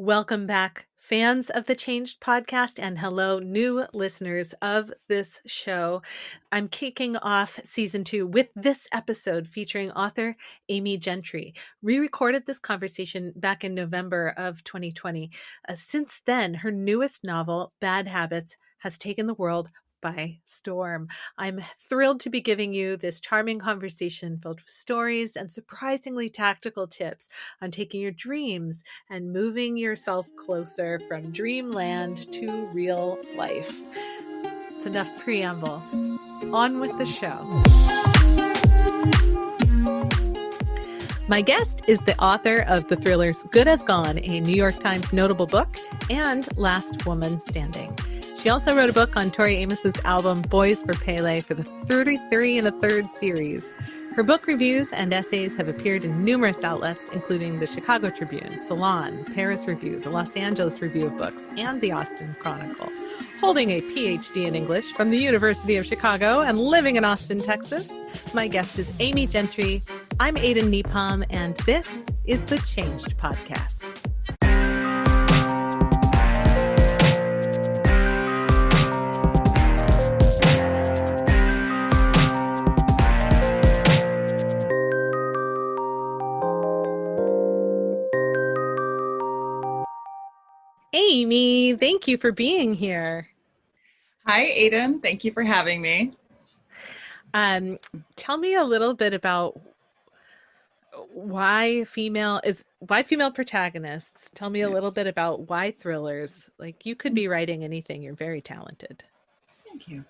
Welcome back, fans of the Changed podcast, and hello, new listeners of this show. I'm kicking off season 2 with this episode featuring author Amy Gentry. We recorded this conversation back in November of 2020. Since then, her newest novel, Bad Habits, has taken the world by storm. I'm thrilled to be giving you this charming conversation filled with stories and surprisingly tactical tips on taking your dreams and moving yourself closer from dreamland to real life. It's enough preamble. On with the show. My guest is the author of the thrillers Good as Gone, a New York Times notable book, and Last Woman Standing. She also wrote a book on Tori Amos's album Boys for Pele for the 33 1/3 series. Her book reviews and essays have appeared in numerous outlets, including the Chicago Tribune, Salon, Paris Review, the Los Angeles Review of Books, and the Austin Chronicle. Holding a PhD in English from the University of Chicago and living in Austin, Texas, my guest is Amy Gentry. I'm Aden Nepom, and this is the Changed Podcast. Amy, thank you for being here. Hi, Aden. Thank you for having me. Tell me a little bit about why female protagonists. Tell me a little bit about why thrillers. Like, you could be writing anything. You're very talented. Thank you.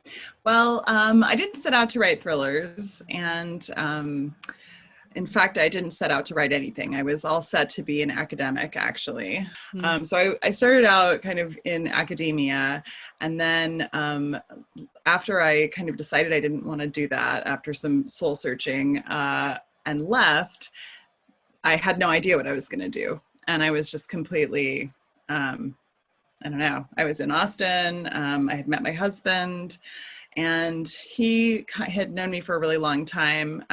Well, I didn't set out to write thrillers, and in fact, I didn't set out to write anything. I was all set to be an academic, actually. So I started out kind of in academia, and then after I kind of decided I didn't want to do that, after some soul searching and left, I had no idea what I was going to do. And I was just completely, I don't know, I was in Austin. I had met my husband, and he had known me for a really long time.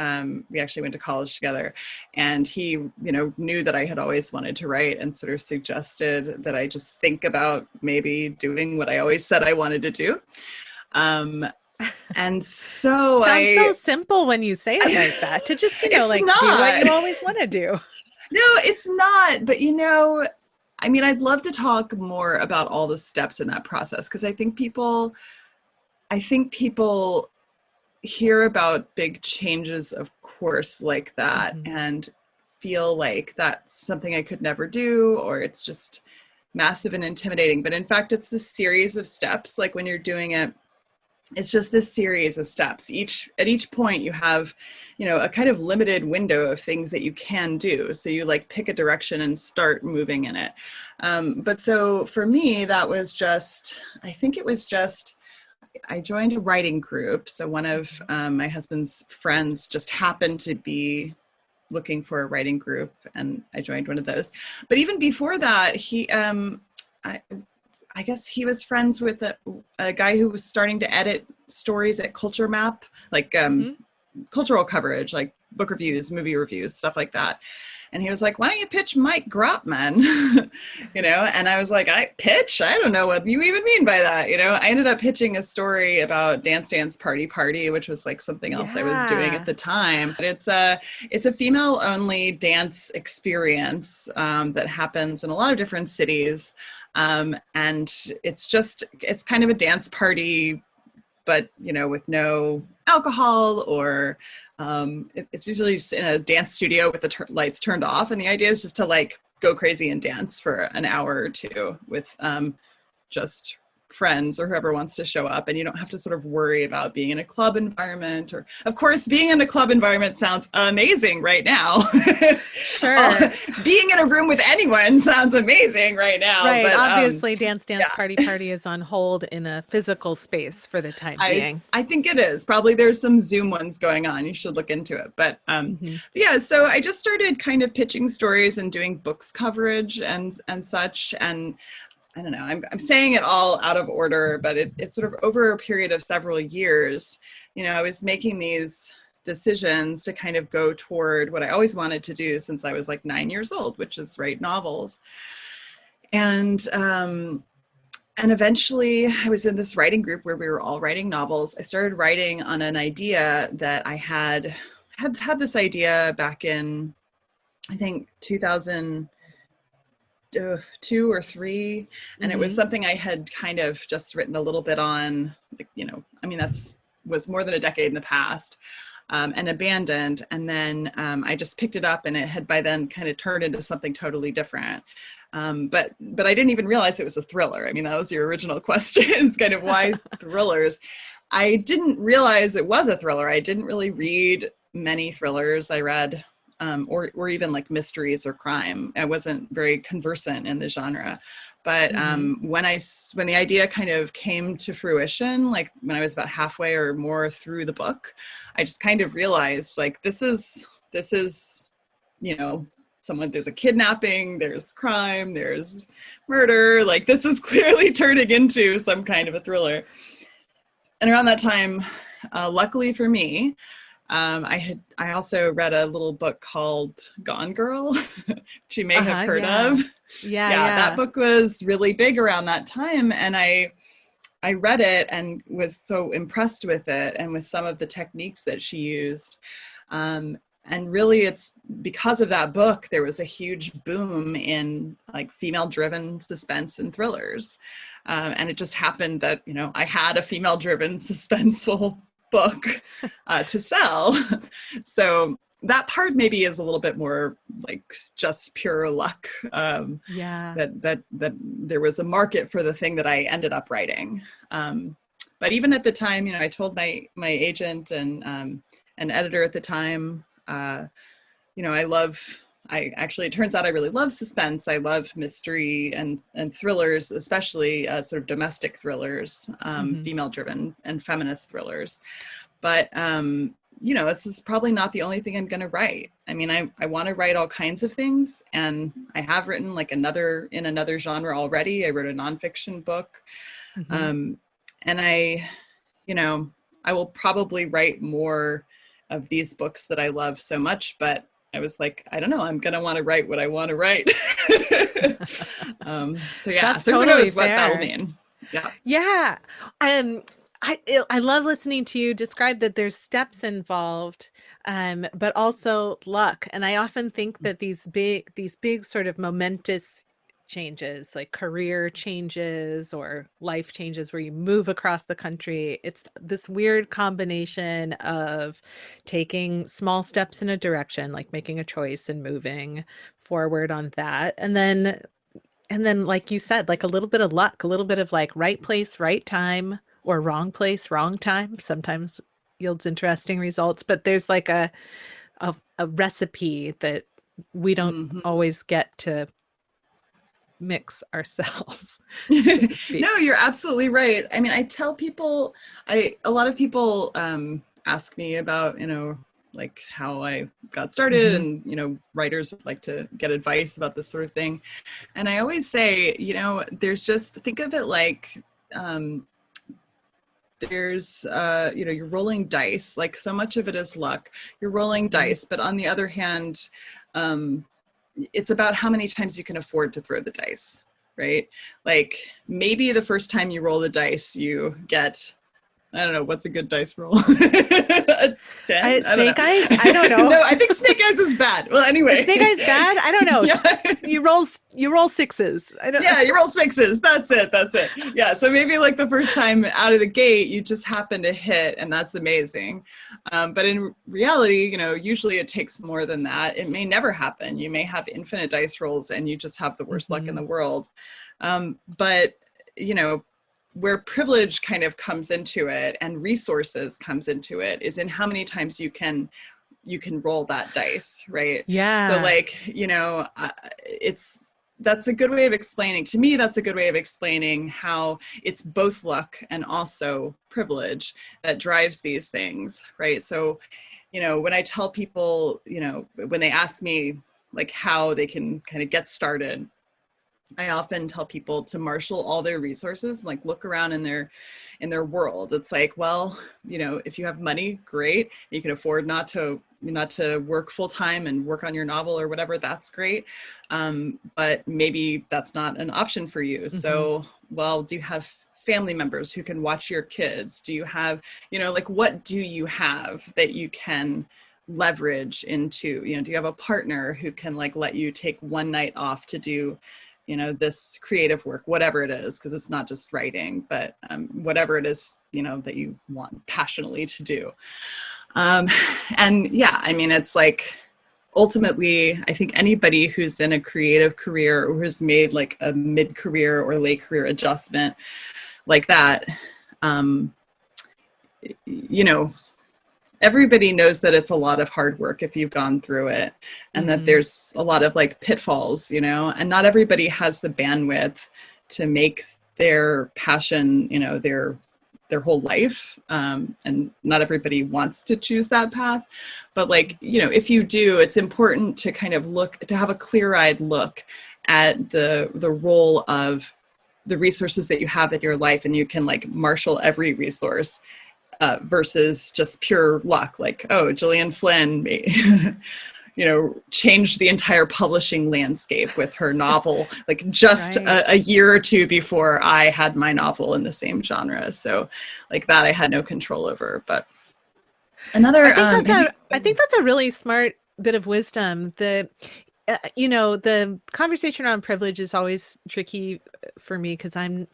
We actually went to college together, and he, knew that I had always wanted to write and sort of suggested that I just think about maybe doing what I always said I wanted to do. And so Sounds so simple when you say it like that, to just, do what you always want to do. No, it's not. But, I'd love to talk more about all the steps in that process, because I think people hear about big changes, of course, like that, and feel like that's something I could never do, or it's just massive and intimidating. But in fact, it's this series of steps. Like, when you're doing it, it's just this series of steps. At each point you have, a kind of limited window of things that you can do. So you pick a direction and start moving in it. But so for me, that was I joined a writing group. So one of my husband's friends just happened to be looking for a writing group, and I joined one of those. But even before that, I guess he was friends with a guy who was starting to edit stories at Culture Map, cultural coverage, like book reviews, movie reviews, stuff like that. And he was like, "Why don't you pitch Mike Grotman?" And I was like, "I don't know what you even mean by that." I ended up pitching a story about Dance Dance Party, which was something else I was doing at the time. But it's a female only dance experience that happens in a lot of different cities. And it's kind of a dance party, but, with no alcohol, or it's usually in a dance studio with the lights turned off. And the idea is just to go crazy and dance for an hour or two with just friends or whoever wants to show up. And you don't have to sort of worry about being in a club environment, or, of course, being in a club environment sounds amazing right now. Sure. Being in a room with anyone sounds amazing right now. Right. But, obviously, Dance Party is on hold in a physical space for the time being. I think it is. Probably there's some Zoom ones going on. You should look into it. But yeah, so I just started kind of pitching stories and doing books coverage and such. And I don't know, I'm saying it all out of order, but it's sort of over a period of several years, I was making these decisions to kind of go toward what I always wanted to do since I was 9 years old, which is write novels. And eventually I was in this writing group where we were all writing novels. I started writing on an idea that I had this idea back in, I think 2002 or three. And it was something I had kind of just written a little bit on, like, I mean, was more than a decade in the past. And abandoned. And then I just picked it up, and it had by then kind of turned into something totally different. But I didn't even realize it was a thriller. I mean, that was your original question, is kind of why thrillers. I didn't realize it was a thriller. I didn't really read many thrillers. I read, or even like mysteries or crime. I wasn't very conversant in the genre. But when the idea kind of came to fruition, like when I was about halfway or more through the book, I just kind of realized, like, this is, there's a kidnapping, there's crime, there's murder. Like, this is clearly turning into some kind of a thriller. And around that time, luckily for me, I also read a little book called Gone Girl, which you may have heard of. Yeah. That book was really big around that time. And I read it and was so impressed with it and with some of the techniques that she used. And really, it's because of that book, there was a huge boom in like female-driven suspense and thrillers. And it just happened that, I had a female-driven suspenseful book to sell. So that part maybe is a little bit more like just pure luck. That there was a market for the thing that I ended up writing. But even at the time, I told my agent and an editor at the time, it turns out I really love suspense. I love mystery and thrillers, especially sort of domestic thrillers, female-driven and feminist thrillers. But, this is probably not the only thing I'm going to write. I mean, I want to write all kinds of things, and I have written like in another genre already. I wrote a nonfiction book. And I will probably write more of these books that I love so much, but I was like, I don't know, I'm going to want to write what I want to write. So That's who totally knows fair. what that'll mean. Yeah. I love listening to you describe that there's steps involved, but also luck. And I often think that these big sort of momentous changes, like career changes or life changes where you move across the country, it's this weird combination of taking small steps in a direction, like making a choice and moving forward on that. And then, like you said, like a little bit of luck, a little bit of like right place, right time, or wrong place, wrong time sometimes yields interesting results. But there's like a recipe that we don't always get to mix ourselves. No, you're absolutely right. I mean, I tell people, a lot of people ask me about, like how I got started, and, writers would like to get advice about this sort of thing. And I always say, there's think of it like, there's, you're rolling dice, like so much of it is luck. You're rolling dice, but on the other hand, it's about how many times you can afford to throw the dice, right? Like maybe the first time you roll the dice, you get, I don't know, what's a good dice roll? 10? Snake eyes? I don't know. No, I think snake eyes is bad. Well, anyway. Is snake eyes bad? I don't know. Yeah. You roll sixes. You roll sixes. That's it. Yeah. So maybe like the first time out of the gate, you just happen to hit, and that's amazing. But in reality, usually it takes more than that. It may never happen. You may have infinite dice rolls and you just have the worst luck in the world. But, where privilege kind of comes into it and resources comes into it is in how many times you can roll that dice, right? Yeah. So like, that's a good way of explaining, to me, that's a good way of explaining how it's both luck and also privilege that drives these things, right? So, when I tell people, when they ask me like how they can kind of get started, I often tell people to marshal all their resources, like look around in their world. It's like, well, if you have money, great. You can afford not to work full time and work on your novel or whatever, that's great. But maybe that's not an option for you. Mm-hmm. So, well, do you have family members who can watch your kids? Do you have, what do you have that you can leverage into, do you have a partner who can let you take one night off to do, this creative work, whatever it is, because it's not just writing, but whatever it is, that you want passionately to do. And yeah, I mean, it's ultimately, I think anybody who's in a creative career or who's made a mid-career or late career adjustment like that, everybody knows that it's a lot of hard work if you've gone through it, and mm-hmm. that there's a lot of pitfalls, and not everybody has the bandwidth to make their passion, their whole life. And not everybody wants to choose that path, but if you do, it's important to kind of have a clear-eyed look at the role of the resources that you have in your life, and you can marshal every resource. Versus just pure luck, Gillian Flynn, changed the entire publishing landscape with her novel, just right. a year or two before I had my novel in the same genre. So that I had no control over. But another, I think that's a really smart bit of wisdom. The conversation around privilege is always tricky for me because I'm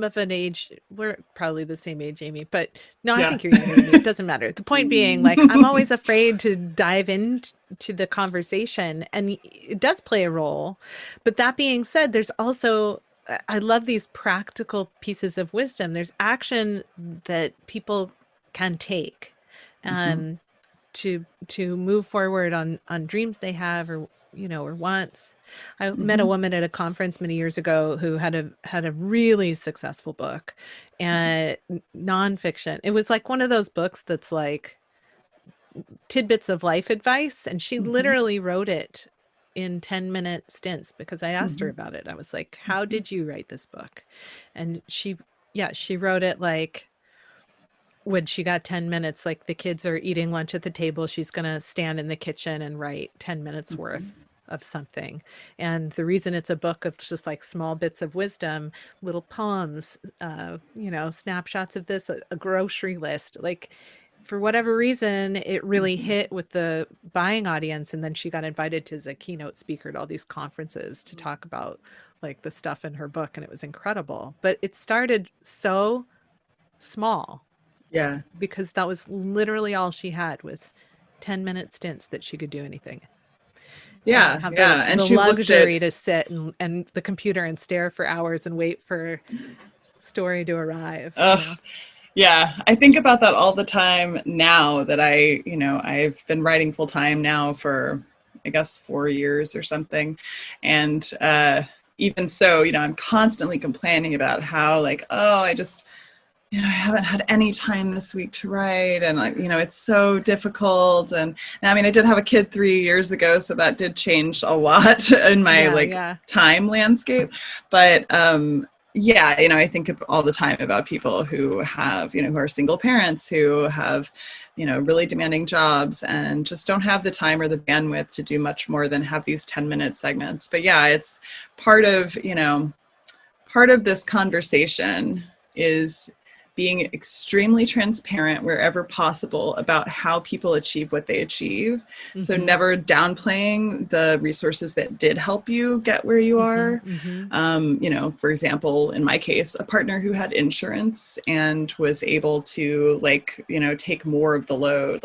of an age, we're probably the same age, Amy, but no, yeah. I think you're younger than me. It doesn't matter. The point being, I'm always afraid to dive into the conversation, and it does play a role. But that being said, there's also, I love these practical pieces of wisdom. There's action that people can take to move forward on dreams they have or wants. I met a woman at a conference many years ago who had a really successful book, and nonfiction. It was one of those books that's tidbits of life advice, and she literally wrote it in 10-minute stints because I asked her about it. I was like, "How did you write this book?" And she wrote it when she got 10 minutes, the kids are eating lunch at the table, she's going to stand in the kitchen and write 10 minutes worth of something. And the reason it's a book of just small bits of wisdom, little poems, snapshots of this, a grocery list, for whatever reason, it really hit with the buying audience. And then she got invited to as a keynote speaker at all these conferences to talk about the stuff in her book. And it was incredible, but it started so small. Yeah. Because that was literally all she had was 10-minute stints that she could do anything. Yeah. And the luxury to sit and the computer and stare for hours and wait for story to arrive. Yeah. I think about that all the time now that I've been writing full time now for, I guess, 4 years or something. And even so, I'm constantly complaining about how I haven't had any time this week to write, and it's so difficult. And I mean, I did have a kid 3 years ago, so that did change a lot in my time landscape. But I think all the time about people who have, who are single parents, who have, really demanding jobs and just don't have the time or the bandwidth to do much more than have these 10-minute segments. But yeah, it's part of this conversation is being extremely transparent wherever possible about how people achieve what they achieve. So never downplaying the resources that did help you get where you are. For example, in my case, a partner who had insurance and was able to take more of the load.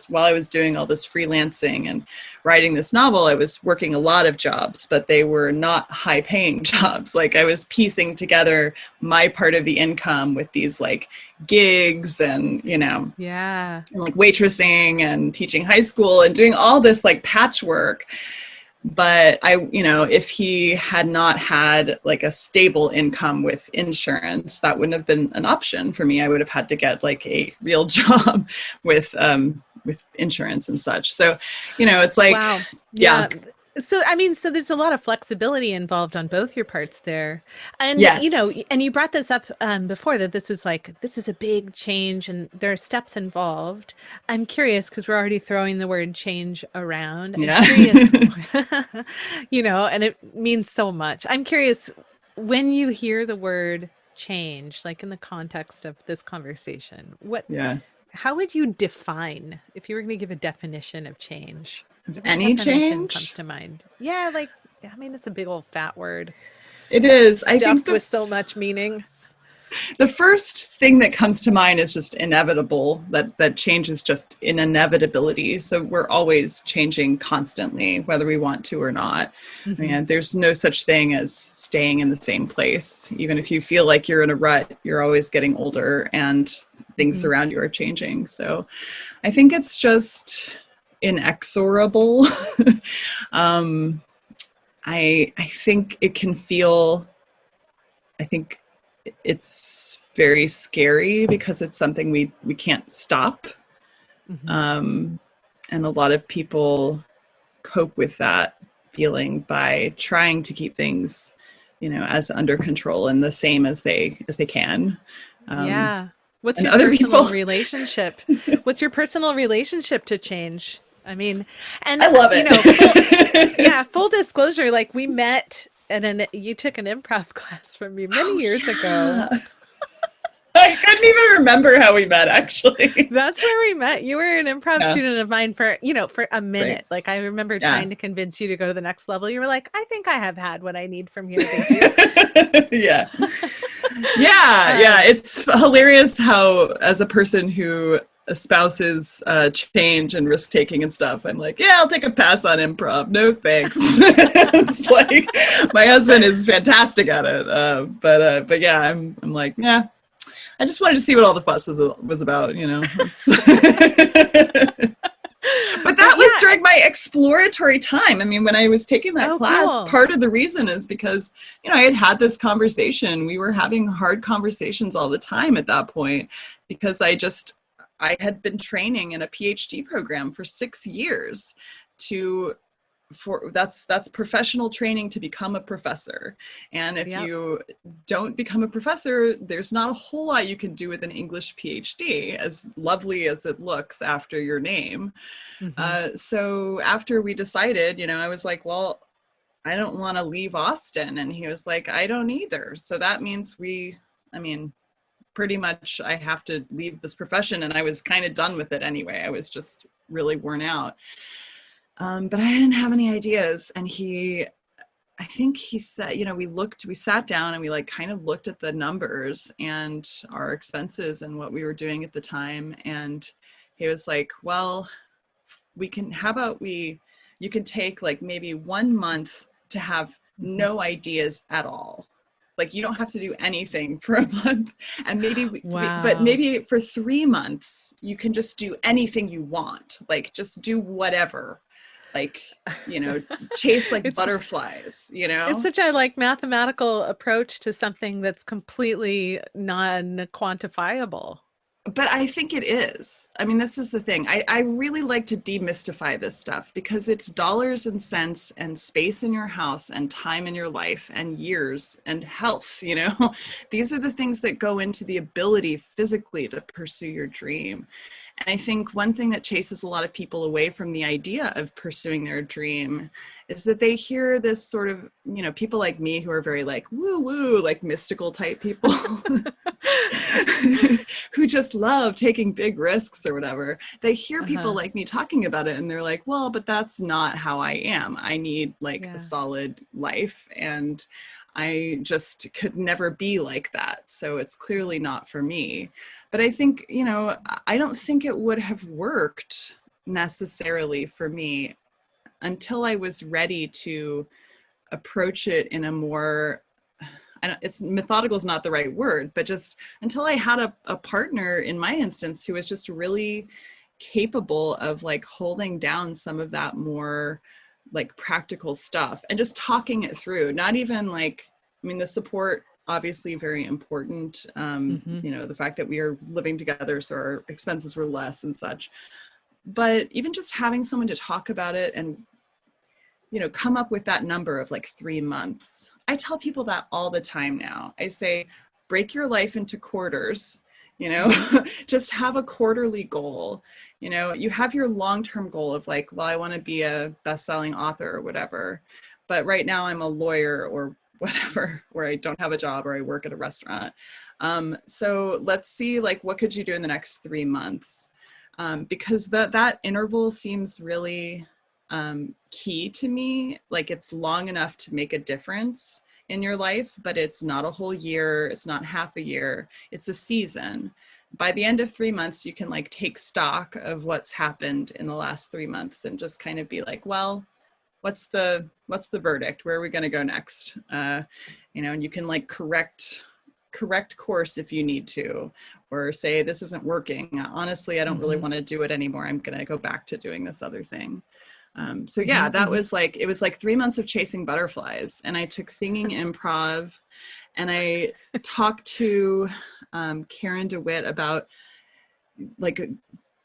While I was doing all this freelancing and writing this novel, I was working a lot of jobs, but they were not high paying jobs. I was piecing together my part of the income with these gigs and and waitressing and teaching high school and doing all this patchwork. But if he had not had a stable income with insurance, that wouldn't have been an option for me. I would have had to get a real job with insurance and such. So it's wow. Yeah. So, I mean, so there's a lot of flexibility involved on both your parts there. And, you Yes. know, and you brought this up before that this is a big change and there are steps involved. I'm curious because we're already throwing the word change around. I'm Yeah. curious, you know, and it means so much. I'm curious when you hear the word change, like in the context of this conversation, Yeah. how would you define, if you were going to give a definition of change? Of What any definition comes change? to mind? Yeah, like, I mean, it's a big old fat word It is. I think stuffed with so much meaning. the first thing that comes to mind is just inevitable, that change is just an inevitability. So we're always changing constantly, whether we want to or not. I Hmm. mean, there's no such thing as staying in the same place. Even if you feel like you're in a rut, you're always getting older and things Hmm. around you are changing. So I think it's just inexorable. um, I think it can feel, I think it's very scary because it's something we can't stop. Hmm. Um, and a lot of people cope with that feeling by trying to keep things, as under control and the same as they can. Um, Yeah. What's and your other personal people, relationship? What's your personal relationship to change? I mean, and I love you know, it. full disclosure, like we met and then you took an improv class from me many Oh years ago. yeah. I couldn't even remember how we met actually. That's where we met. You were an improv Yeah, student of mine for, for a right. minute. Like I remember Yeah. trying to convince you to go to the next level. You were like, I think I have had what I need from here. Thank you. Yeah. Yeah. Um, It's hilarious how, as a person who espouses change and risk taking and stuff, I'm like, yeah, I'll take a pass on improv. No thanks. It's like my husband is fantastic at it, but yeah, I'm like, yeah. I just wanted to see what all the fuss was about, But that but was yeah. during my exploratory time. I mean, when I was taking that Oh, class, cool. part of the reason is because, I had this conversation. We were having hard conversations all the time at that point because I had been training in a PhD program for 6 years to that's professional training to become a professor. And if Yep. you don't become a professor, there's not a whole lot you can do with an English PhD, as lovely as it looks after your name. Hmm. So after we decided, I was like, well, I don't want to leave Austin. And he was like, I don't either. So that means pretty much I have to leave this profession. And I was kind of done with it anyway. I was just really worn out. But I didn't have any ideas. And I think he said, we sat down and we like kind of looked at the numbers and our expenses and what we were doing at the time. And he was like, well, you can take like maybe 1 month to have Hmm. no ideas at all. Like you don't have to do anything for a month. And but Wow. maybe for 3 months, you can just do anything you want. Like just do whatever, like, chase like It's butterflies, it's such a like mathematical approach to something that's completely non-quantifiable. But I think it is. I mean, this is the thing. I really like to demystify this stuff because it's dollars and cents and space in your house and time in your life and years and health, These are the things that go into the ability physically to pursue your dream. And I think one thing that chases a lot of people away from the idea of pursuing their dream is that they hear this sort of, people like me who are very like woo woo, like mystical type people who just love taking big risks or whatever. They hear people Uh-huh. like me talking about it and they're like, well, but that's not how I am. I need like a Yeah. solid life and I just could never be like that. So it's clearly not for me. But I think, I don't think it would have worked necessarily for me until I was ready to approach it in a more, it's methodical is not the right word, but just until I had a partner in my instance who was just really capable of like holding down some of that more like practical stuff and just talking it through. Not even like, the support obviously very important. Hmm. The fact that we are living together, so our expenses were less and such. But even just having someone to talk about it and come up with that number of like 3 months. I tell people that all the time now. I say, break your life into quarters, just have a quarterly goal. You have your long-term goal of like, well, I want to be a best-selling author or whatever. But right now I'm a lawyer or whatever, where I don't have a job or I work at a restaurant. So let's see, like, what could you do in the next 3 months? Because that interval seems really key to me. Like, it's long enough to make a difference in your life, but it's not a whole year. It's not half a year. It's a season. By the end of 3 months, you can like take stock of what's happened in the last 3 months and just kind of be like, well, what's the verdict? Where are we going to go next? And you can like correct course if you need to, or say, this isn't working. Honestly, I don't really want to do it anymore. I'm going to go back to doing this other thing. So yeah, that was like, it was like 3 months of chasing butterflies, and I took singing improv, and I talked to Karen DeWitt about like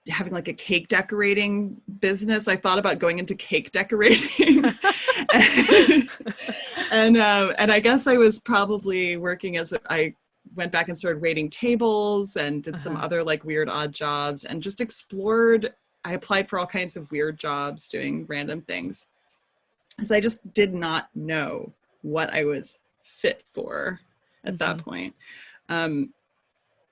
having like a cake decorating business. I thought about going into cake decorating. and I guess I was probably working I went back and started waiting tables and did some other like weird odd jobs, and just explored. I applied for all kinds of weird jobs doing random things, because I just did not know what I was fit for at that point. And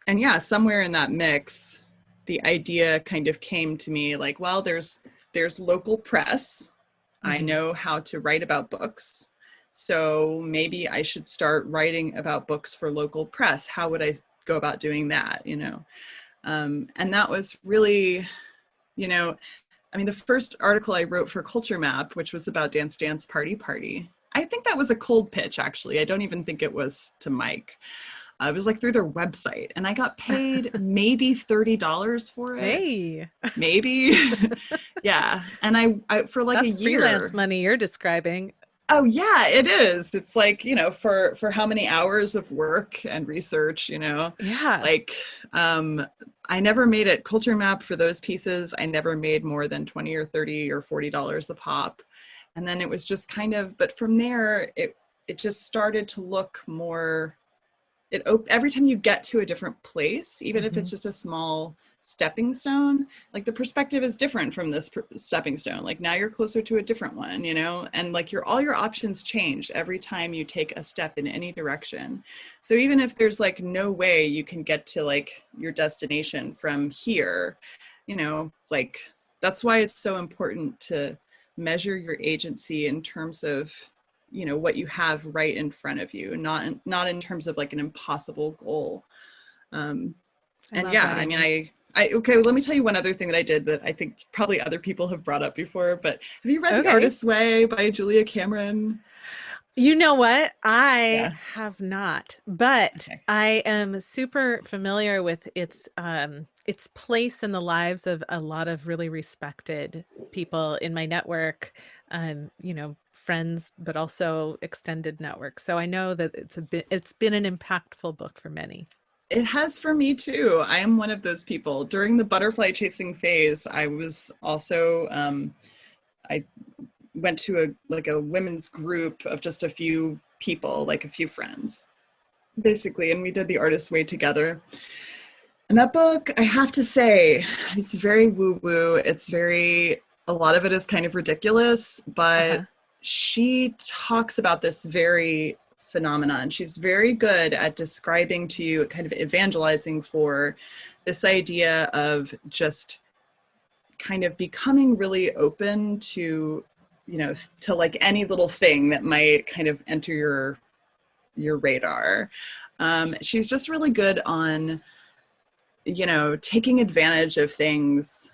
yeah, somewhere in that mix, the idea kind of came to me like, well, there's local press. I know how to write about books. So maybe I should start writing about books for local press. How would I go about doing that? And that was really, the first article I wrote for Culture Map, which was about Dance Dance Party Party, I think that was a cold pitch, actually. I don't even think it was to Mike. It was like through their website, and I got paid maybe $30 for it. Hey, maybe. Yeah. And I for like that's a year. Freelance money you're describing. Oh yeah, it is. It's like, for how many hours of work and research, Yeah. like, I never made it. Culture Map, for those pieces, I never made more than $20 or $30 or $40 a pop. And then it was just kind of, but from there, it just started to look more, every time you get to a different place, even if it's just a small stepping stone, like the perspective is different from this stepping stone. Like now you're closer to a different one, and like all your options change every time you take a step in any direction. So even if there's like no way you can get to like your destination from here, like that's why it's so important to measure your agency in terms of what you have right in front of you, not in terms of like an impossible goal. And yeah, okay, well, let me tell you one other thing that I did that I think probably other people have brought up before, but have you read The Artist's Way by Julia Cameron? You know what? I have not, but I am super familiar with its place in the lives of a lot of really respected people in my network, friends, but also extended network. So I know that it's been an impactful book for many. It has for me too. I am one of those people. During the butterfly chasing phase, I was also, I went to a women's group of just a few people, like a few friends, basically, and we did The Artist's Way together. And that book, I have to say, it's very woo-woo. A lot of it is kind of ridiculous, but she talks about this very phenomenon. She's very good at describing to you, kind of evangelizing for this idea of just kind of becoming really open to, to like any little thing that might kind of enter your radar. She's just really good on, taking advantage of things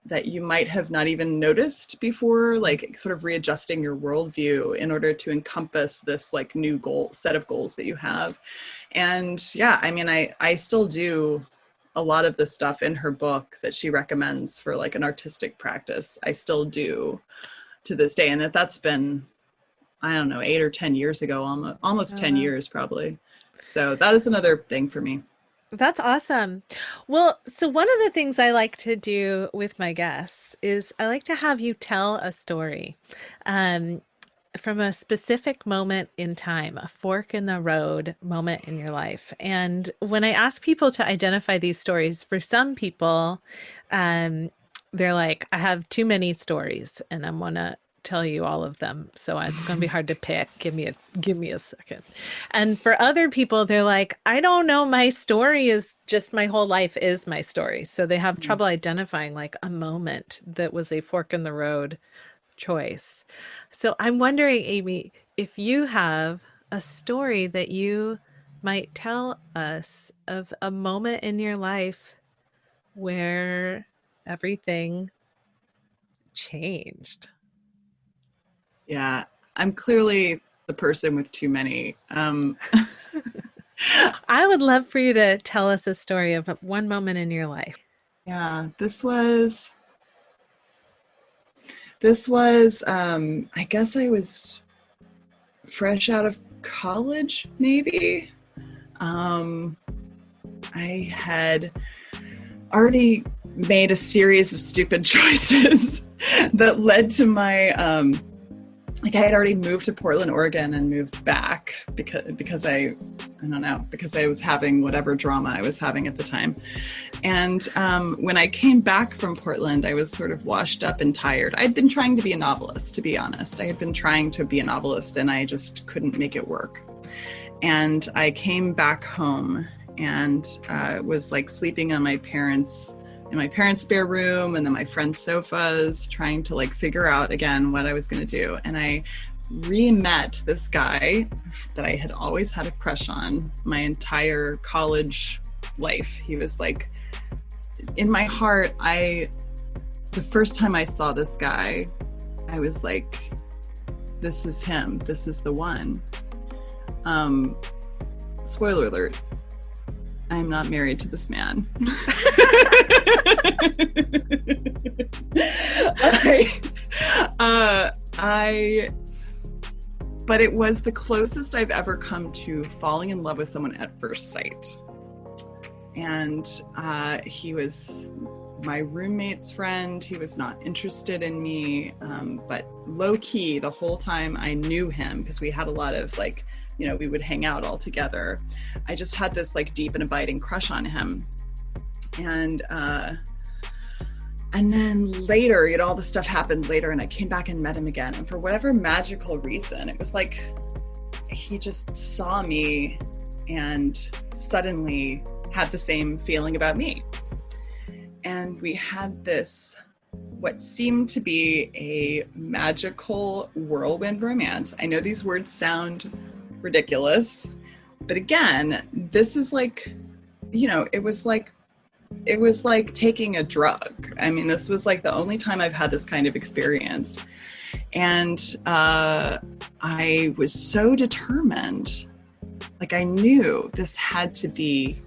that you might have not even noticed before, like sort of readjusting your worldview in order to encompass this like new set of goals that you have. And yeah, I still do a lot of the stuff in her book that she recommends for like an artistic practice. I still do to this day. And that's been, I don't know, 8 or 10 years ago, almost 10 years probably. So that is another thing for me. That's awesome. Well, so one of the things I like to do with my guests is I like to have you tell a story um, from a specific moment in time, a fork in the road moment in your life. And when I ask people to identify these stories, for some people, um, they're like, I have too many stories and I'm gonna tell you all of them. So it's going to be hard to pick. Give me a second. And for other people, they're like, I don't know. My story is just my whole life is my story. So they have trouble identifying like a moment that was a fork in the road choice. So I'm wondering, Amy, if you have a story that you might tell us of a moment in your life where everything changed. Yeah, I'm clearly the person with too many. I would love for you to tell us a story of one moment in your life. Yeah, this was I guess I was fresh out of college, maybe. I had already made a series of stupid choices that led to my like I had already moved to Portland, Oregon and moved back because I don't know, because I was having whatever drama I was having at the time. And when I came back from Portland, I was sort of washed up and tired. I'd been trying to be a novelist, to be honest. I had been trying to be a novelist and I just couldn't make it work. And I came back home and was like sleeping in my parents' spare room and then my friend's sofas, trying to like figure out again what I was going to do. And I re-met this guy that I had always had a crush on my entire college life. He was like, in my heart, the first time I saw this guy, I was like, this is him. This is the one. Spoiler alert. I'm not married to this man. But it was the closest I've ever come to falling in love with someone at first sight. And he was my roommate's friend. He was not interested in me, but low key the whole time I knew him because we had a lot of like, you know, we would hang out all together. I just had this like deep and abiding crush on him. And then later, you know, all the stuff happened later and I came back and met him again. And for whatever magical reason, it was like, he just saw me and suddenly had the same feeling about me. And we had this, what seemed to be a magical whirlwind romance. I know these words sound ridiculous, but again, this is like, you know, it was like taking a drug. I mean, this was like the only time I've had this kind of experience. And I was so determined, like I knew this had to be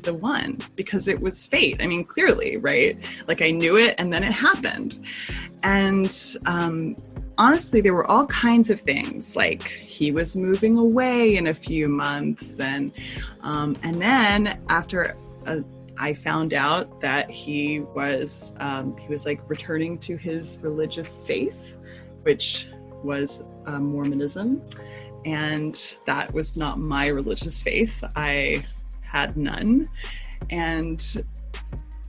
the one because it was fate. I mean, clearly, right? Like I knew it and then it happened. And honestly, there were all kinds of things, like he was moving away in a few months. And then after I found out that he was like returning to his religious faith, which was Mormonism. And that was not my religious faith. I had none. And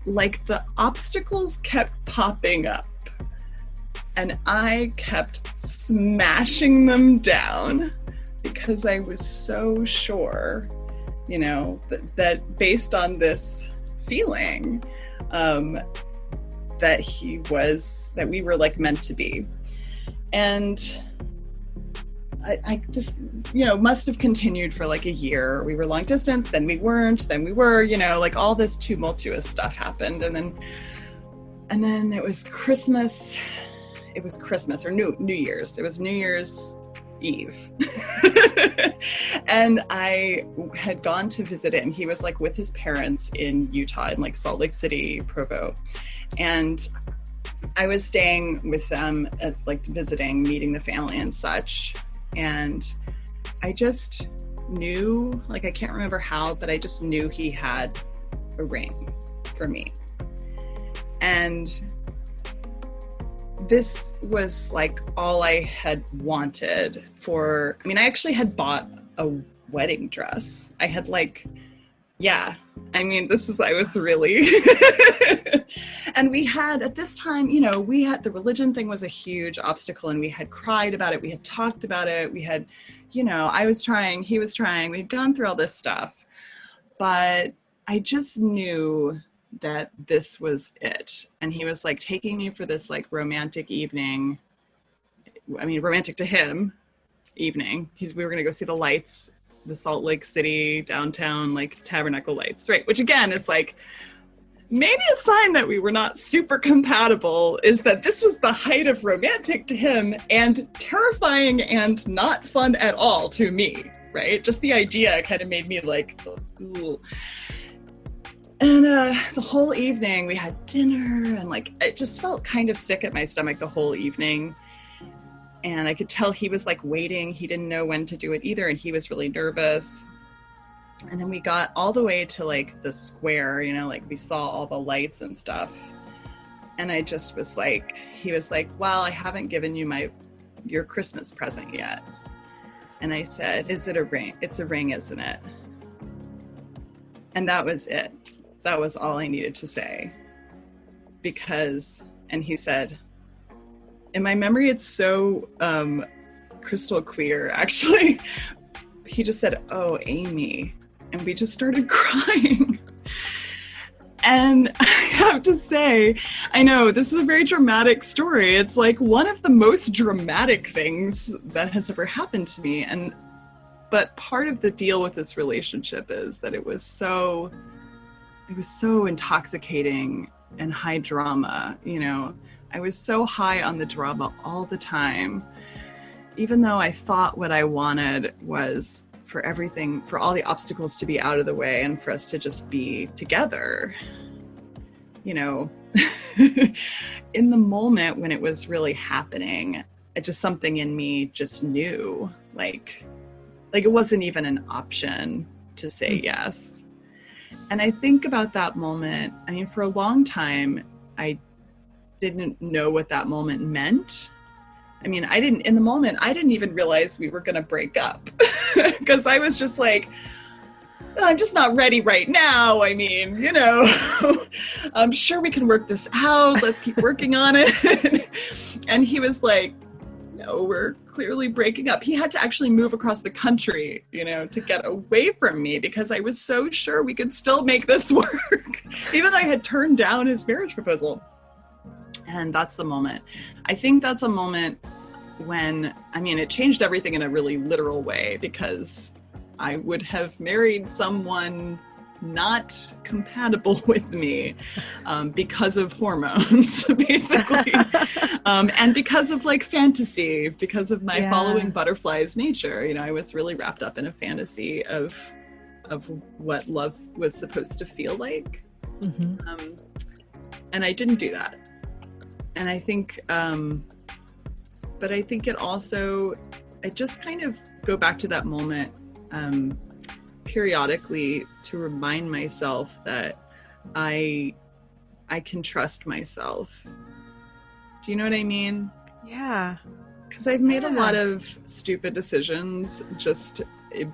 like the obstacles kept popping up and I kept smashing them down because I was so sure, you know, that based on this feeling, that we were like meant to be. And this, you know, must have continued for like a year. We were long distance, then we weren't, then we were, you know, like all this tumultuous stuff happened. And then it was Christmas. It was Christmas or New Year's. It was New Year's Eve. And I had gone to visit him. He was like with his parents in Utah, in like Salt Lake City, Provo. And I was staying with them as like visiting, meeting the family and such. And I just knew, like, I can't remember how, but I just knew he had a ring for me. And this was like all I had wanted for, I mean, I actually had bought a wedding dress. I had like, yeah, I mean, I was really, and we had, at this time, you know, we had, the religion thing was a huge obstacle, and we had cried about it. We had talked about it. We had, you know, I was trying, he was trying, we'd gone through all this stuff, but I just knew that this was it. And he was like taking me for this like romantic evening. I mean, romantic to him evening. We were going to go see the lights, the Salt Lake City downtown, like tabernacle lights, right? Which again, it's like maybe a sign that we were not super compatible, is that this was the height of romantic to him and terrifying and not fun at all to me, right? Just the idea kind of made me like, ugh. And the whole evening we had dinner, and like, it just felt kind of sick at my stomach the whole evening. And I could tell he was like waiting. He didn't know when to do it either. And he was really nervous. And then we got all the way to like the square, you know, like we saw all the lights and stuff. And I just was like, he was like, well, I haven't given you your Christmas present yet. And I said, is it a ring? It's a ring, isn't it? And that was it. That was all I needed to say. And he said, in my memory, it's so crystal clear, actually. He just said, oh, Amy. And we just started crying. And I have to say, I know this is a very dramatic story. It's like one of the most dramatic things that has ever happened to me. But part of the deal with this relationship is that it was so intoxicating and high drama, you know. I was so high on the drama all the time, even though I thought what I wanted was for all the obstacles to be out of the way and for us to just be together, you know. In the moment when it was really happening, something in me just knew, like it wasn't even an option to say yes. And I think about that moment, I mean, for a long time, I didn't know what that moment meant. I mean, in the moment, I didn't even realize we were going to break up because I was just like, I'm just not ready right now. I mean, you know, I'm sure we can work this out. Let's keep working on it. And he was like, no, we're clearly breaking up. He had to actually move across the country, you know, to get away from me because I was so sure we could still make this work, even though I had turned down his marriage proposal. And that's the moment. I think that's a moment when, I mean, it changed everything in a really literal way, because I would have married someone not compatible with me because of hormones, basically. And because of like fantasy, because of my following butterflies nature. You know, I was really wrapped up in a fantasy of what love was supposed to feel like. Mm-hmm. And I didn't do that. And I think, but I think it also, I just kind of go back to that moment periodically to remind myself that I can trust myself. Do you know what I mean? Yeah. Because I've made a lot of stupid decisions just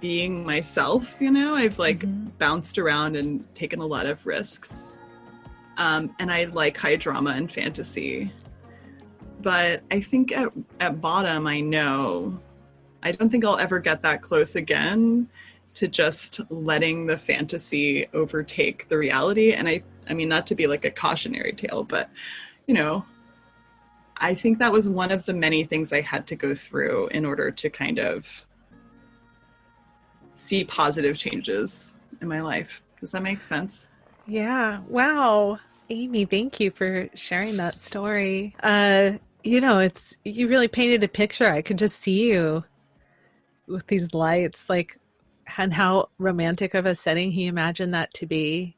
being myself, you know? I've like bounced around and taken a lot of risks. And I like high drama and fantasy. But I think at bottom, I know, I don't think I'll ever get that close again to just letting the fantasy overtake the reality. And I mean, not to be like a cautionary tale, but, you know, I think that was one of the many things I had to go through in order to kind of see positive changes in my life. Does that make sense? Yeah. Wow. Amy, thank you for sharing that story. You know, you really painted a picture. I could just see you with these lights, like, and how romantic of a setting he imagined that to be,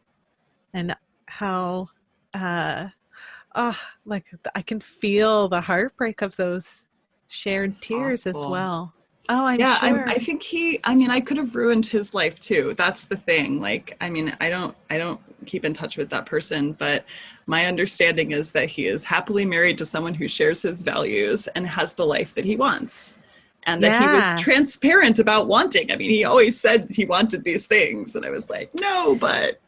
and how, like I can feel the heartbreak of those shared tears as well. Oh, I'm Yeah, sure. I think I mean, I could have ruined his life too. That's the thing. Like, I mean, I don't keep in touch with that person, but my understanding is that he is happily married to someone who shares his values and has the life that he wants. And that he was Yeah. transparent about wanting. I mean, he always said he wanted these things. And I was like, no, but.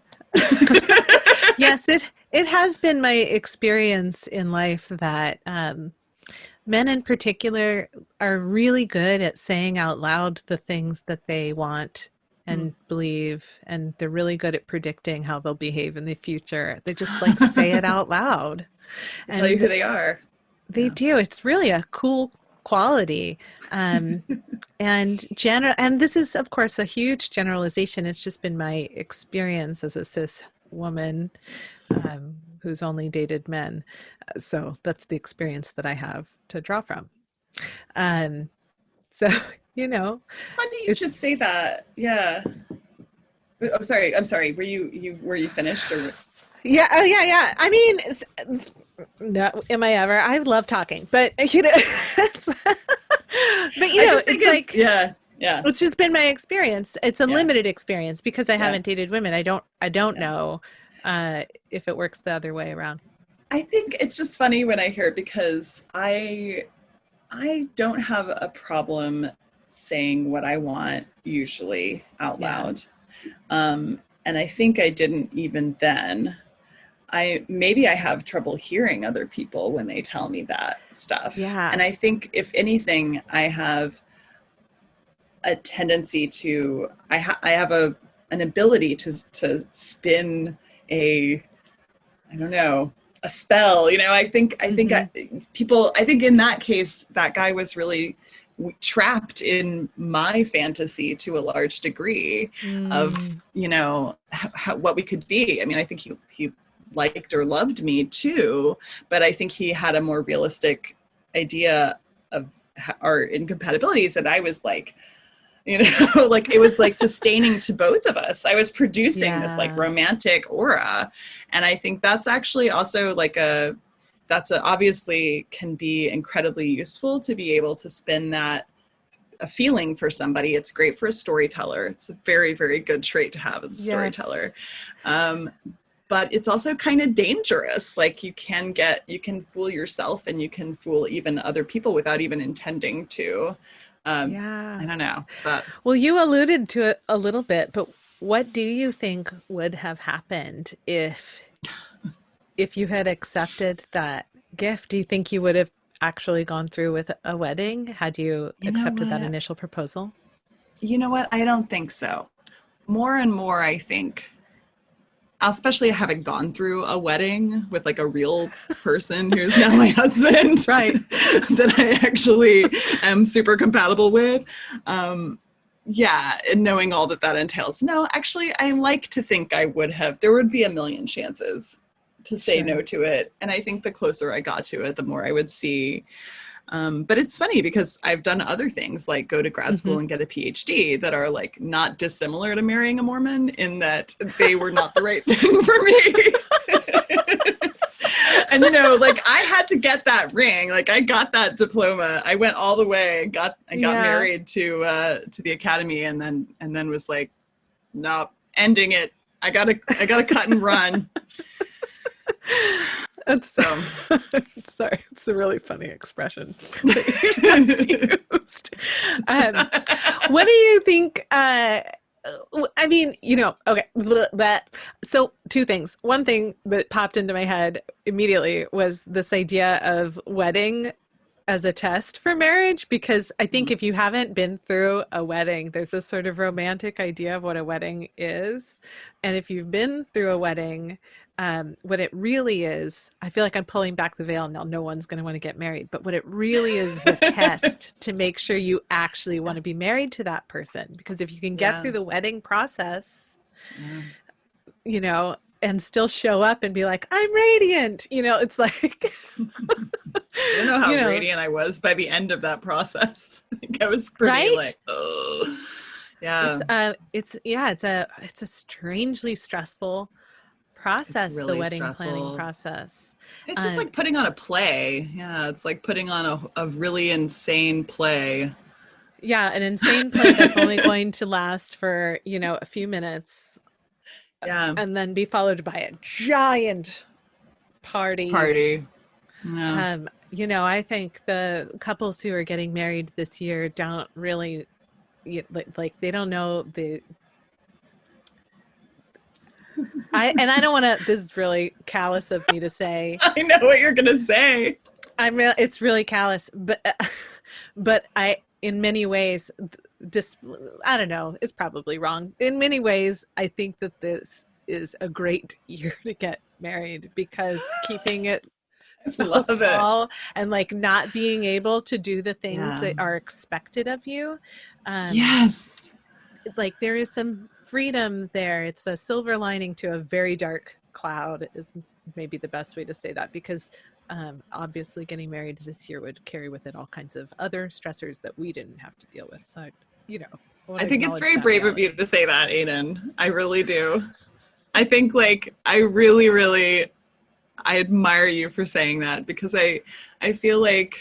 Yes, it has been my experience in life that men in particular are really good at saying out loud the things that they want Hmm. and believe, and they're really good at predicting how they'll behave in the future. They just like say it out loud. They tell you And who they are. they Yeah. do. It's really a cool quality. Um, and this is of course a huge generalization. It's just been my experience as a cis woman who's only dated men. So that's the experience that I have to draw from. Um, so, you know, It's funny you should it's, say that. Yeah. Oh, sorry. I'm sorry. Were you finished or? yeah, yeah, yeah. I mean, no, am I ever? I love talking, but, but, I just think it's like, yeah, yeah, it's just been my experience. It's a yeah, limited experience because I yeah, haven't dated women. I don't yeah. know, if it works the other way around. I think it's just funny when I hear it because I don't have a problem saying what I want usually out Yeah. loud. And I think I didn't even then. Maybe I have trouble hearing other people when they tell me that stuff. And Yeah. I think if anything, I have a tendency to I have an ability to spin a I don't know a spell. You know, Hmm. I think in that case that guy was really trapped in my fantasy to a large degree of Mm, what we could be. I mean, I think he liked or loved me too, but I think he had a more realistic idea of our incompatibilities, and I was like, like it was like sustaining to both of us. I was producing this like yeah. romantic aura, and I think that's actually also like obviously can be incredibly useful to be able to spin that a feeling for somebody. It's great for a storyteller. It's a very, very good trait to have as a Yes. storyteller. um, but it's also kind of dangerous. Like you can fool yourself, and you can fool even other people without even intending to. Yeah. I don't know. Is that Well, you alluded to it a little bit, but what do you think would have happened if you had accepted that gift? Do you think you would have actually gone through with a wedding had you you know accepted that what? initial proposal? You know what? I don't think so. More and more, I think, especially having gone through a wedding with like a real person who's now my husband Right. that I actually am super compatible with. Yeah, and knowing all that that entails. No, actually, I like to think there would be a million chances to say no Sure. to it. And I think the closer I got to it, the more I would see. But it's funny because I've done other things like go to grad Hmm. school and get a PhD that are like not dissimilar to marrying a Mormon in that they were not the right thing for me. And like I had to get that ring. Like I got that diploma. I went all the way and got Yeah. married to the academy, and then was like, nope, ending it. I gotta cut and run. It's So sorry, it's a really funny expression that you just used. Um, what do you think? I mean, okay, that. So, two things. One thing that popped into my head immediately was this idea of wedding as a test for marriage, because I think if you haven't been through a wedding, there's this sort of romantic idea of what a wedding is. And if you've been through a wedding, what it really is, I feel like I'm pulling back the veil now. No one's going to want to get married, but what it really is a test to make sure you actually want to be married to that person. Because if you can get yeah, through the wedding process, yeah. and still show up and be like, I'm radiant, it's like, I don't know how you know, radiant I was by the end of that process. I think I was pretty like, right? oh, yeah. It's a strangely stressful It's process, the really wedding planning stressful. process. It's just Um, like putting on a play. Yeah, it's like putting on a really insane play. Yeah, an insane play that's only going to last for, a few minutes Yeah. and then be followed by a giant party. Party. Yeah. I think the couples who are getting married this year don't really like they don't know I don't want to, this is really callous of me to say. I know what you're gonna say. It's really callous, but in many ways, just, I don't know, it's probably wrong. In many ways, I think that this is a great year to get married, because keeping it so Love it. small and like not being able to do the things Yeah. that are expected of you. Yes. Like there is some freedom there. It's a silver lining to a very dark cloud, is maybe the best way to say that, because obviously getting married this year would carry with it all kinds of other stressors that we didn't have to deal with. So, I think it's very brave of you to say that, Aden. I really do. I think like I really, really, I admire you for saying that, because I feel like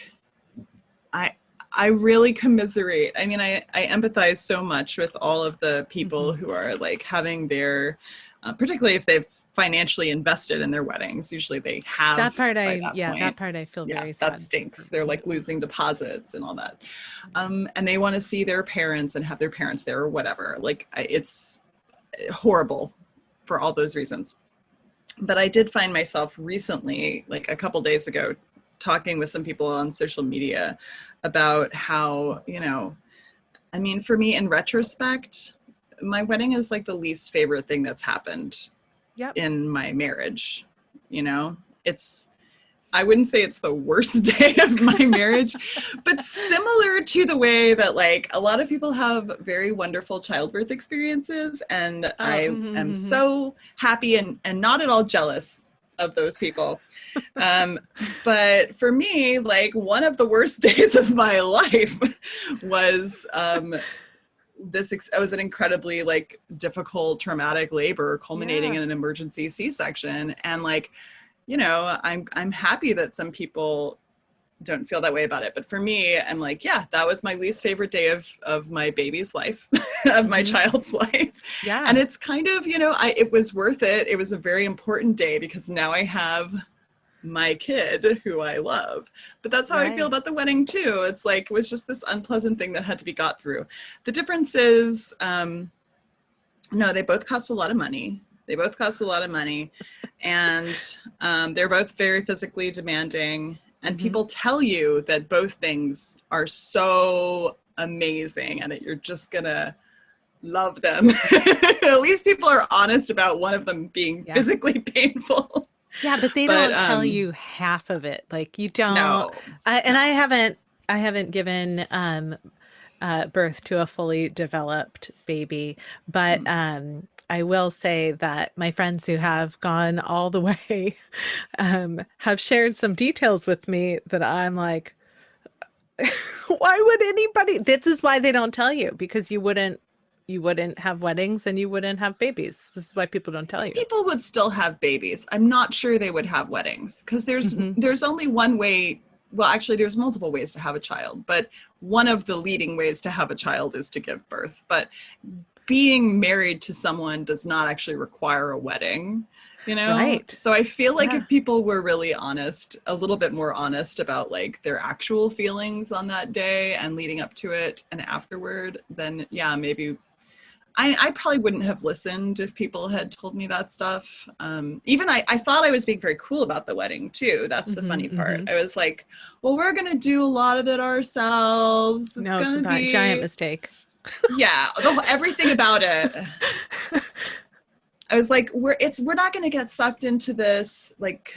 I really commiserate. I mean, I empathize so much with all of the people who are like having their, particularly if they've financially invested in their weddings. Usually they have that part. That part I feel very sad. That stinks. They're like losing deposits and all that. And they want to see their parents and have their parents there or whatever. Like it's horrible for all those reasons. But I did find myself recently, like a couple days ago, talking with some people on social media about how, I mean, for me, in retrospect, my wedding is like the least favorite thing that's happened in my marriage. I wouldn't say it's the worst day of my marriage, but similar to the way that like a lot of people have very wonderful childbirth experiences. And I am so happy and not at all jealous of those people. But for me, like one of the worst days of my life was it was an incredibly like difficult traumatic labor culminating in an emergency C-section. And like, I'm happy that some people don't feel that way about it. But for me, I'm like, yeah, that was my least favorite day of my baby's life, of my child's life. Yeah. And it's kind of, it was worth it. It was a very important day because now I have my kid who I love. But that's how I feel about the wedding too. It's like, it was just this unpleasant thing that had to be got through. The difference is, no, they both cost a lot of money. And they're both very physically demanding. And people tell you that both things are so amazing and that you're just gonna love them. At least people are honest about one of them being physically painful. Yeah, but they don't tell you half of it. Like you don't. No. I haven't given birth to a fully developed baby, but I will say that my friends who have gone all the way have shared some details with me that I'm like, why would anybody? This is why they don't tell you, because you wouldn't have weddings and you wouldn't have babies. This is why people don't tell you. People would still have babies. I'm not sure they would have weddings because there's only one way. Well, actually, there's multiple ways to have a child, but one of the leading ways to have a child is to give birth. But being married to someone does not actually require a wedding, Right. So I feel like if people were really honest, a little bit more honest about like their actual feelings on that day and leading up to it and afterward, then maybe I probably wouldn't have listened if people had told me that stuff. Even I thought I was being very cool about the wedding too. That's the funny part. I was like, well, we're going to do a lot of it ourselves. It's going to be a giant mistake. Yeah. Everything about it. I was like, we're not going to get sucked into this like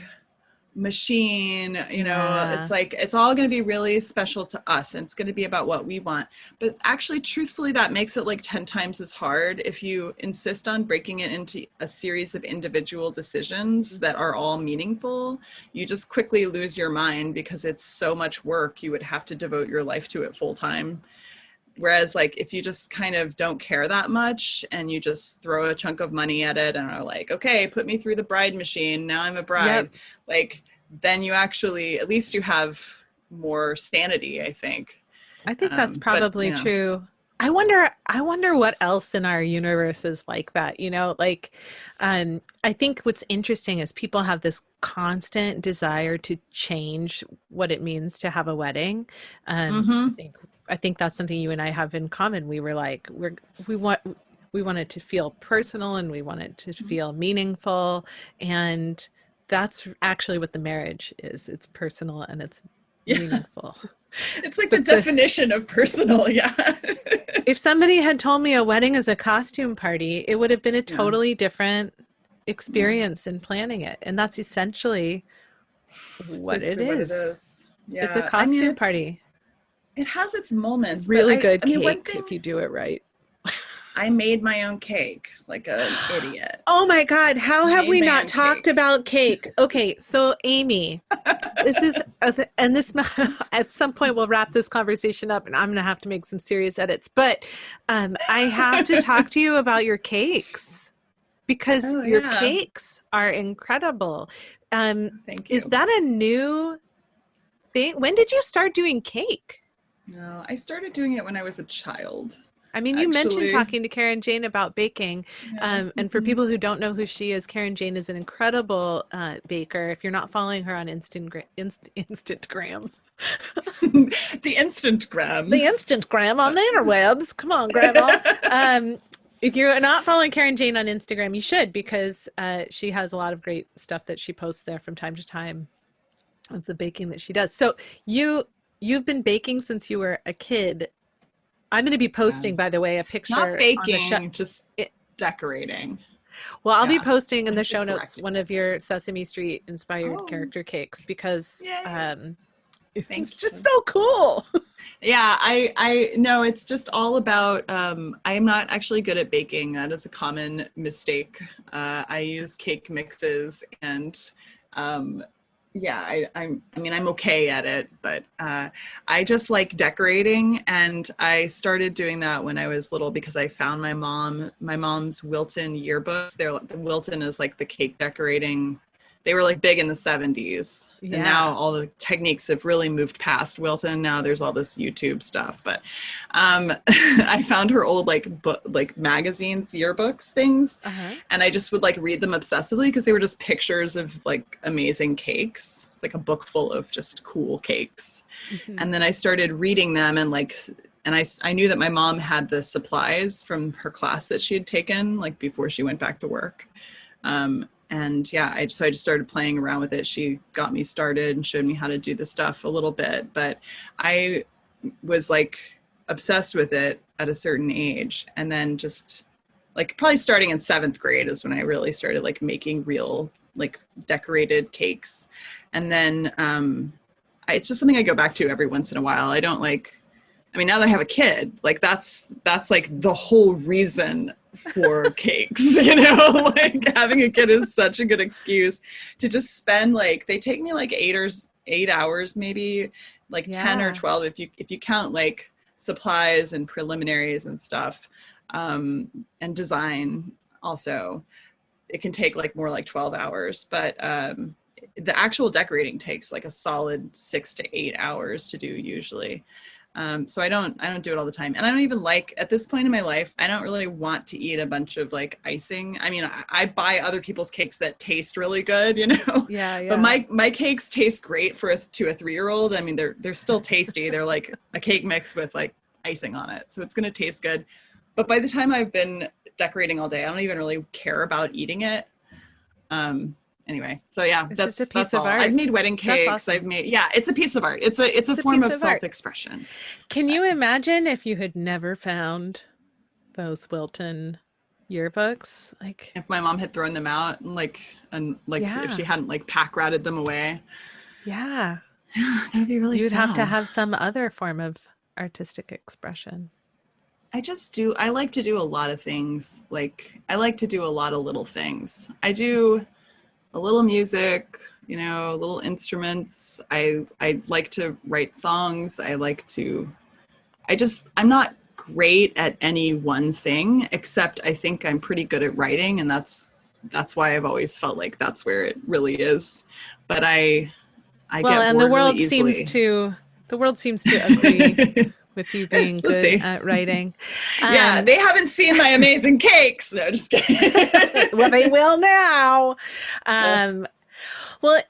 machine, it's like, it's all going to be really special to us and it's going to be about what we want. But it's actually, truthfully, that makes it like 10 times as hard if you insist on breaking it into a series of individual decisions that are all meaningful. You just quickly lose your mind because it's so much work. You would have to devote your life to it full time. Whereas like, if you just kind of don't care that much and you just throw a chunk of money at it and are like, okay, put me through the bride machine. Now I'm a bride. Like, then you actually, at least you have more sanity, I think. I think that's But probably true. I wonder what else in our universe is like that, like I think what's interesting is people have this constant desire to change what it means to have a wedding. I mm-hmm. think I think that's something you and I have in common. We were like we want we want it to feel personal and we want it to feel meaningful, and that's actually what the marriage is. It's personal and it's Yeah. meaningful. It's like the But the definition of personal. Yeah. if somebody had told me a wedding is a costume party, it would have been a Yeah. totally different Yeah. experience in planning it. And that's essentially That's what it basically what it is. is. It's a Yeah. I mean, costume party. it has its moments, but Really good I mean, one cake if thing, you do it right. I made my own cake like an idiot. Oh my God, how have Made we my not own talked cake. about cake? Okay, so Amy, this is, and this, at some point we'll wrap this conversation up and I'm going to have to make some serious edits, but I have to talk to you about your cakes because Oh your yeah. cakes are incredible. Thank Is you. that a new thing? When did you start doing cake? No, I started doing it when I was a child. I mean, you mentioned Actually. talking to Karen Jane about baking. Yeah. And for people who don't know who she is, Karen Jane is an incredible baker. If you're not following her on Instagram, The Instantgram. the Instantgram on the interwebs. Come on, Grandma. If you're not following Karen Jane on Instagram, you should, because she has a lot of great stuff that she posts there from time to time of the baking that she does. So you've been baking since you were a kid. I'm going to be posting, by the way, a picture Not on the show. baking, just decorating. Well, I'll be Yeah. posting in I the have to show notes correct one it. of your Sesame Street inspired Oh, character cakes because yay. it's Thank just you. so cool. Yeah, I know it's just all about, I'm not actually good at baking. That is a common mistake. I use cake mixes and, yeah, I mean, I'm okay at it, but I just like decorating, and I started doing that when I was little because I found my mom's Wilton yearbooks. The Wilton is like the cake decorating. They were like big in the 70s. Yeah. And now all the techniques have really moved past Wilton. Now there's all this YouTube stuff. But I found her old like magazines, yearbooks, things. Uh-huh. And I just would like read them obsessively because they were just pictures of like amazing cakes. It's like a book full of just cool cakes. Mm-hmm. And then I started reading them and I knew that my mom had the supplies from her class that she had taken like before she went back to work. And yeah, so I just started playing around with it. She got me started and showed me how to do the stuff a little bit, but I was like obsessed with it at a certain age. And then just like probably starting in 7th grade is when I really started like making real like decorated cakes. And then it's just something I go back to every once in a while. I don't like, I mean, now that I have a kid, like that's like the whole reason for cakes, you know, like having a kid is such a good excuse to just spend like, they take me like 8 hours, maybe like 10 or 12 if you count like supplies and preliminaries and stuff, and design also. It can take like more like 12 hours, but the actual decorating takes like a solid 6 to 8 hours to do usually. So I don't do it all the time. And I don't even like, at this point in my life, I don't really want to eat a bunch of like icing. I mean, I buy other people's cakes that taste really good, you know? Yeah. But my cakes taste great to a 3-year-old. I mean, they're still tasty. They're like a cake mix with like icing on it. So it's going to taste good. But by the time I've been decorating all day, I don't even really care about eating it. Anyway, so yeah, that's all. Art. I've made wedding cakes. Awesome. It's a piece of art. It's a form of self-expression. Can you imagine if you had never found those Wilton yearbooks? Like if my mom had thrown them out and if she hadn't like pack ratted them away. Yeah. That would be really You'd sad. have to have some other form of artistic expression. I like to do a lot of things. Like I like to do a lot of little things. I do a little music, you know, little instruments. I like to write songs. I'm not great at any one thing, except I think I'm pretty good at writing. And that's why I've always felt like that's where it really is. But I get bored the world really easily. seems to The world seems to agree with you being We'll good see. at writing. Yeah, they haven't seen my amazing cakes. No, just kidding. Well, they will now. Well,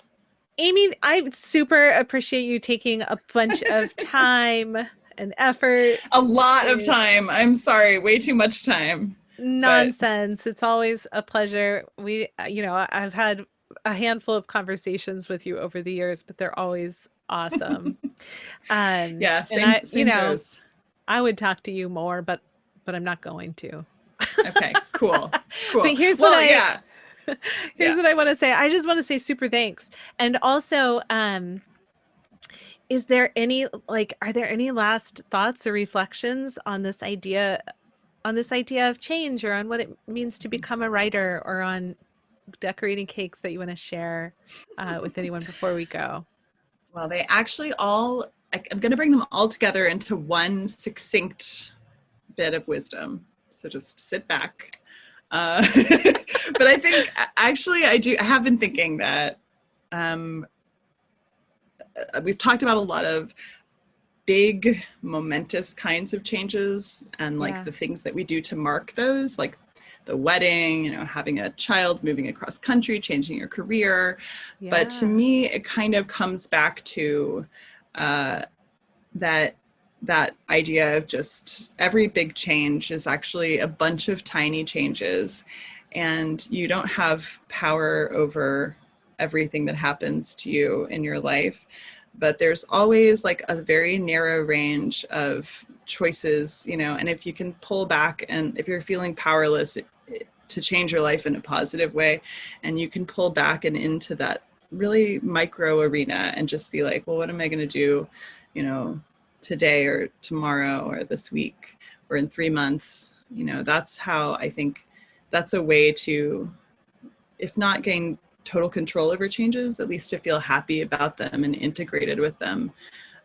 Amy, I super appreciate you taking a bunch of time and effort. A lot of time. I'm sorry, way too much time. Nonsense. It's always a pleasure. I've had a handful of conversations with you over the years, but they're always awesome. Yeah, same goes. I would talk to you more, but I'm not going to. Okay, cool. But here's what I want to say. I just want to say super thanks. And also, are there any last thoughts or reflections on this idea of change, or on what it means to become a writer, or on decorating cakes that you want to share with anyone before we go? Well, they actually I'm going to bring them all together into one succinct bit of wisdom. So just sit back. But I think actually I have been thinking that we've talked about a lot of big momentous kinds of changes, and like the things that we do to mark those, like the wedding, having a child, moving across country, changing your career. Yeah. But to me, it kind of comes back to that idea of just every big change is actually a bunch of tiny changes, and you don't have power over everything that happens to you in your life. But there's always like a very narrow range of choices, and if you can pull back, and if you're feeling powerless to change your life in a positive way, and you can pull back and into that really micro arena and just be like, well, what am I going to do, today or tomorrow or this week or in 3 months? That's how I think that's a way to, if not gain total control over changes, at least to feel happy about them and integrated with them.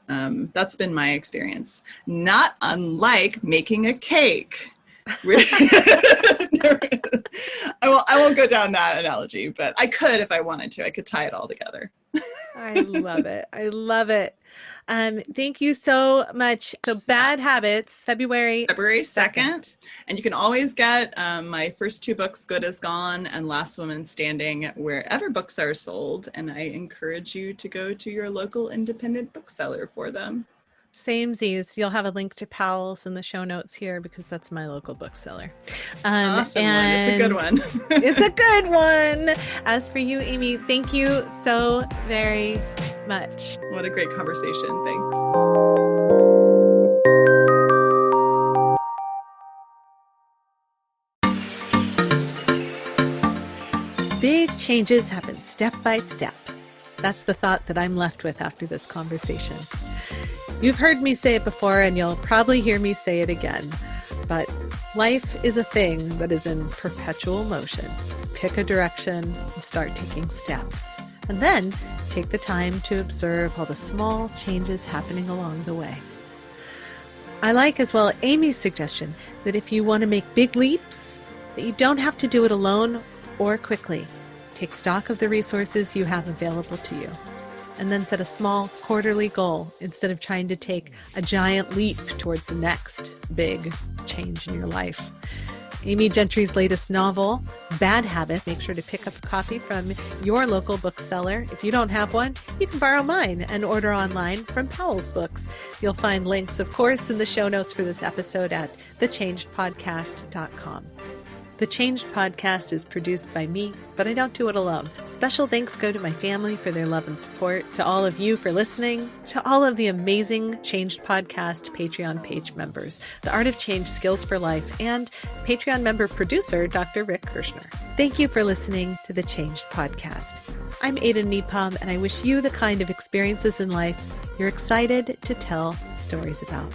That's been my experience. Not unlike making a cake. I won't go down that analogy, but I could if I wanted to. I could tie it all together. I love it. I love it. Thank you so much. So Bad Habits, February 2nd. And you can always get my first 2 books, Good As Gone and Last Woman Standing, wherever books are sold. And I encourage you to go to your local independent bookseller for them. Samesies. You'll have a link to Powell's in the show notes here, because that's my local bookseller. Awesome one. It's a good one. It's a good one. As for you, Amy, thank you so very much. What a great conversation. Thanks. Big changes happen step by step. That's the thought that I'm left with after this conversation. You've heard me say it before, and you'll probably hear me say it again, but life is a thing that is in perpetual motion. Pick a direction and start taking steps, and then take the time to observe all the small changes happening along the way. I like as well Amy's suggestion that if you want to make big leaps, that you don't have to do it alone or quickly. Take stock of the resources you have available to you, and then set a small quarterly goal instead of trying to take a giant leap towards the next big change in your life. Amy Gentry's latest novel, Bad Habit. Make sure to pick up a copy from your local bookseller. If you don't have one, you can borrow mine and order online from Powell's Books. You'll find links, of course, in the show notes for this episode at thechangedpodcast.com. The Changed Podcast is produced by me, but I don't do it alone. Special thanks go to my family for their love and support, to all of you for listening, to all of the amazing Changed Podcast Patreon page members, the Art of Change Skills for Life, and Patreon member producer, Dr. Rick Kirshner. Thank you for listening to The Changed Podcast. I'm Aden Nepom, and I wish you the kind of experiences in life you're excited to tell stories about.